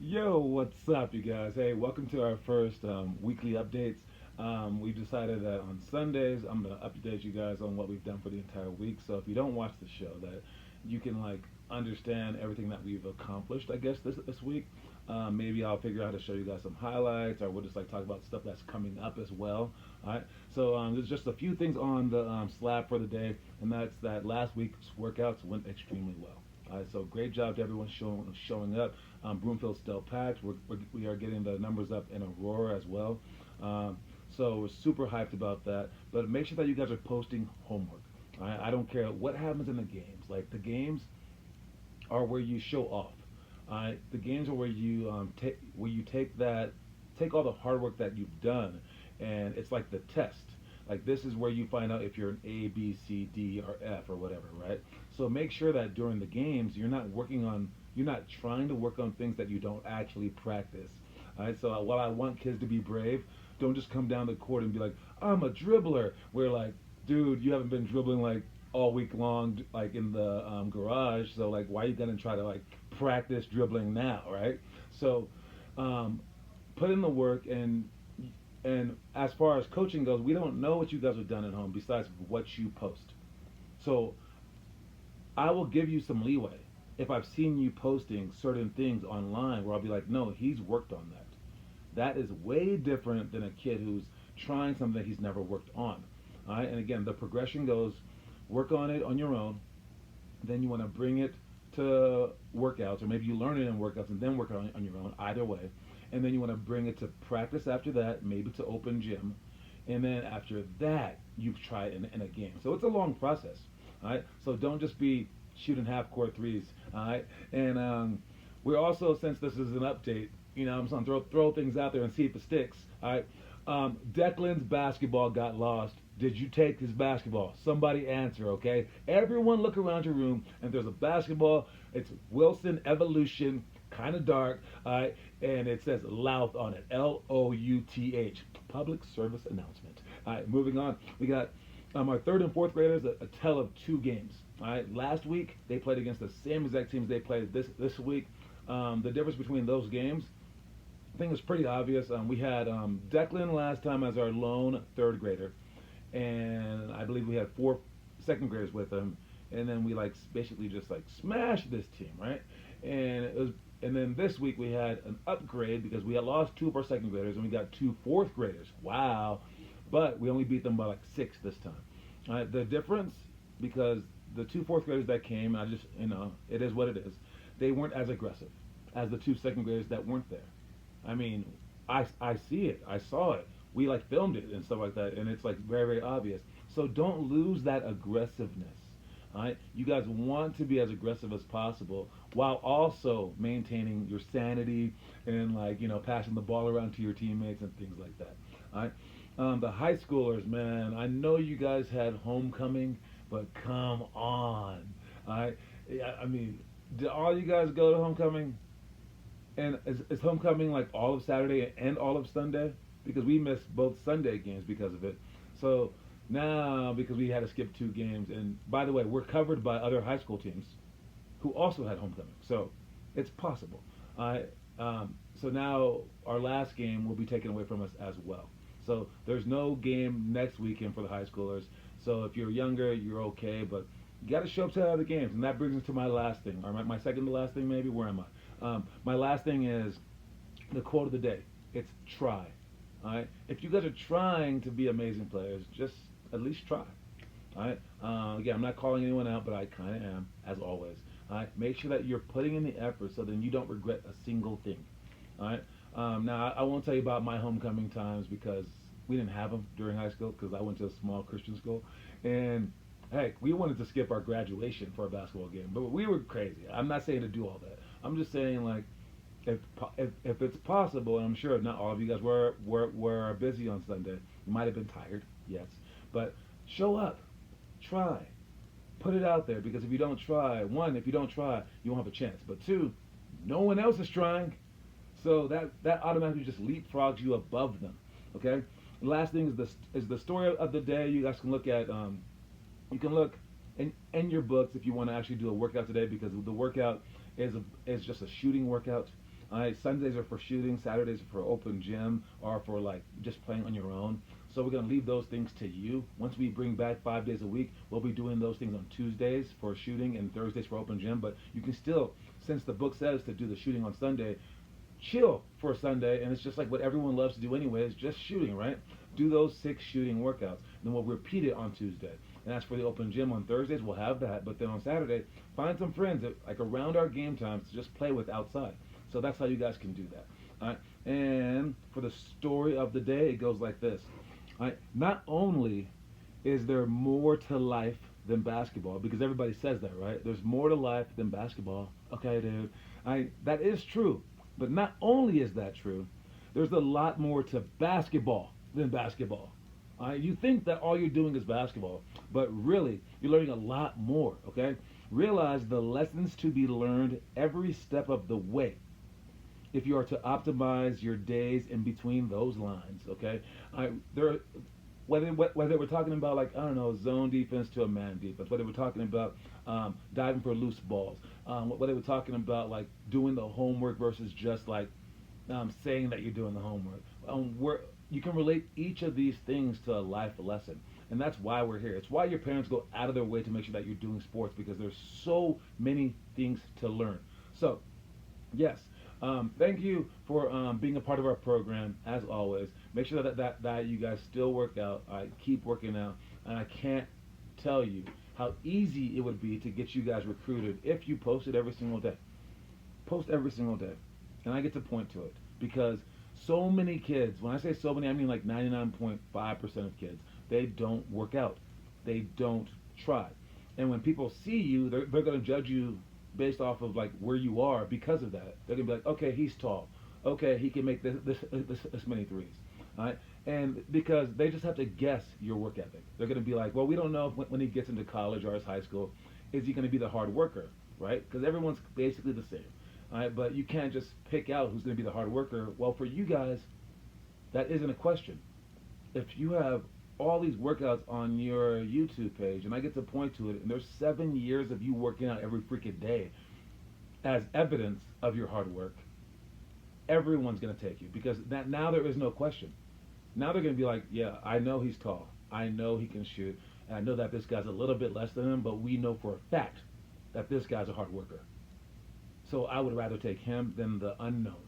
Yo, what's up, you guys? Hey, welcome to our first weekly updates. We've decided that on Sundays, I'm gonna update you guys on what we've done for the entire week. So if you don't watch the show, that you can like understand everything that we've accomplished. I guess this week, maybe I'll figure out how to show you guys some highlights, or we'll just like talk about stuff that's coming up as well. All right. So there's just a few things on the slab for the day, and that's that last week's workouts went extremely well. So great job to everyone showing up. Broomfield's still packed. We are getting the numbers up in Aurora as well. Um, so we're super hyped about that. But make sure that you guys are posting homework. I don't care what happens in the games. Like the games are where you show off. The games are where you take all the hard work that you've done, and it's like the test. Like this is where you find out if you're an A, B, C, D, or F or whatever, right? So make sure that during the games you're not trying to work on things that you don't actually practice. All right. So while I want kids to be brave, don't just come down the court and be like, I'm a dribbler. Where like, dude, you haven't been dribbling like all week long, like in the garage. So like, why are you gonna try to like practice dribbling now, right? So um, put in the work, and as far as coaching goes, we don't know what you guys have done at home besides what you post. So I will give you some leeway if I've seen you posting certain things online where I'll be like, no, he's worked on that. That is way different than a kid who's trying something that he's never worked on. All right, and again, the progression goes: work on it on your own, then you want to bring it to workouts, or maybe you learn it in workouts and then work on your own. Either way, and then you want to bring it to practice after that, maybe to open gym, and then after that you try it in a game. So it's a long process. All right, so don't just be shooting half court threes. All right, and we're also, since this is an update, I'm just gonna throw things out there and see if it sticks. All right, Declan's basketball got lost. Did you take his basketball? Somebody answer, okay? Everyone look around your room, and there's a basketball. It's Wilson Evolution, kind of dark, all right? And it says Louth on it, Louth. Public service announcement. All right, moving on. We got our third and fourth graders a tell of two games. All right, last week they played against the same exact teams they played this week. The difference between those games, I think, is pretty obvious. We had Declan last time as our lone third grader, and I believe we had four second graders with him, and then we like basically just like smashed this team, right? And then this week we had an upgrade because we had lost two of our second graders and we got two fourth graders. Wow, but we only beat them by like six this time. The difference, because the two fourth graders that came, I just it is what it is. They weren't as aggressive as the two second graders that weren't there. I mean, I see it. I saw it. We like filmed it and stuff like that, and it's like very very obvious. So don't lose that aggressiveness. All right, you guys want to be as aggressive as possible while also maintaining your sanity and like passing the ball around to your teammates and things like that. All right, the high schoolers, man. I know you guys had homecoming, but come on. All right, I mean, did all you guys go to homecoming? And is homecoming like all of Saturday and all of Sunday? Because we missed both Sunday games because of it. So now, because we had to skip two games, and by the way, we're covered by other high school teams who also had homecoming. So it's possible. So now our last game will be taken away from us as well. So there's no game next weekend for the high schoolers. So if you're younger, you're okay, but you got to show up to the other games. And that brings us to my last thing, or my second to last thing, maybe. Where am I? My last thing is the quote of the day. It's try. All right. If you guys are trying to be amazing players, just at least try. All right. Again, I'm not calling anyone out, but I kind of am, as always. All right. Make sure that you're putting in the effort, so then you don't regret a single thing. All right. Now, I won't tell you about my homecoming times because we didn't have them during high school because I went to a small Christian school, and heck, we wanted to skip our graduation for a basketball game, but we were crazy. I'm not saying to do all that. I'm just saying like if it's possible, and I'm sure not all of you guys were busy on Sunday. You might have been tired, yes, but show up, try, put it out there, because if you don't try, one, if you don't try, you won't have a chance. But two, no one else is trying, so that automatically just leapfrogs you above them. Okay. And last thing is the story of the day. You guys can look at you can look in your books if you want to actually do a workout today, because the workout is just a shooting workout. All right, Sundays are for shooting, Saturdays are for open gym or for like just playing on your own. So we're gonna leave those things to you. Once we bring back 5 days a week, we'll be doing those things on Tuesdays for shooting and Thursdays for open gym. But you can still, since the book says to do the shooting on Sunday, chill for a Sunday, and it's just like what everyone loves to do anyway, is just shooting, right? Do those 6 shooting workouts. Then we'll repeat it on Tuesday. And as for the open gym on Thursdays, we'll have that. But then on Saturday, find some friends that, like around our game times to just play with outside. So that's how you guys can do that. All right. And for the story of the day, it goes like this. All right. Not only is there more to life than basketball, because everybody says that, right? There's more to life than basketball. Okay, dude. That is true. But not only is that true, there's a lot more to basketball than basketball. You think that all you're doing is basketball, but really, you're learning a lot more, okay? Realize the lessons to be learned every step of the way if you are to optimize your days in between those lines, okay? There, whether we're talking about like I don't know zone defense to a man defense, whether we're talking about diving for loose balls, whether we're talking about like doing the homework versus just like saying that you're doing the homework, where you can relate each of these things to a life lesson, and that's why we're here. It's why your parents go out of their way to make sure that you're doing sports because there's so many things to learn. So, yes. Thank you for being a part of our program, as always. Make sure that you guys still work out. Keep working out. And I can't tell you how easy it would be to get you guys recruited if you posted every single day. Post every single day. And I get to point to it. Because so many kids, when I say so many, I mean like 99.5% of kids, they don't work out. They don't try. And when people see you, they're going to judge you based off of like where you are because of that. They're gonna be like, okay, he's tall. Okay, he can make this many threes. All right, and because they just have to guess your work ethic. They're gonna be like, well, we don't know if when he gets into college or his high school, is he gonna be the hard worker, right? Because everyone's basically the same. All right, but you can't just pick out who's gonna be the hard worker. Well, for you guys, that isn't a question. If you have all these workouts on your YouTube page, and I get to point to it, and there's 7 years of you working out every freaking day as evidence of your hard work, everyone's going to take you because now there is no question. Now they're going to be like, yeah, I know he's tall. I know he can shoot. And I know that this guy's a little bit less than him, but we know for a fact that this guy's a hard worker. So I would rather take him than the unknown.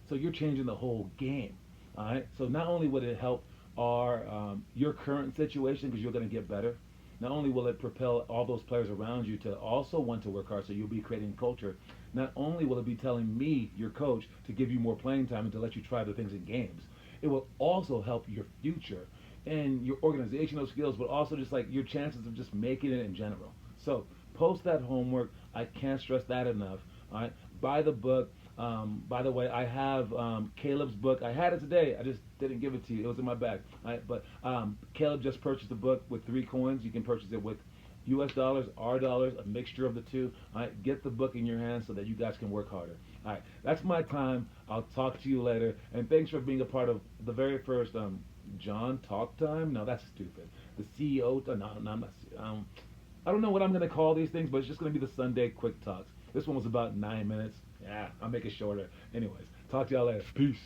So you're changing the whole game. All right. So not only would it help your current situation because you're going to get better. Not only will it propel all those players around you to also want to work hard, so you'll be creating culture. Not only will it be telling me, your coach, to give you more playing time and to let you try the things in games, it will also help your future and your organizational skills, but also just like your chances of just making it in general. So post that homework. I can't stress that enough. All right, buy the book. By the way, I have Caleb's book. I had it today. I just didn't give it to you. It was in my bag. Right? But Caleb just purchased a book with 3 coins. You can purchase it with US dollars, our dollars, a mixture of the two. All right? Get the book in your hands so that you guys can work harder. All right. That's my time. I'll talk to you later. And thanks for being a part of the very first John Talk Time. No, that's stupid. The CEO. No, I'm not. I don't know what I'm going to call these things, but it's just going to be the Sunday Quick Talks. This one was about 9 minutes. Yeah, I'll make it shorter. Anyways, talk to y'all later. Peace.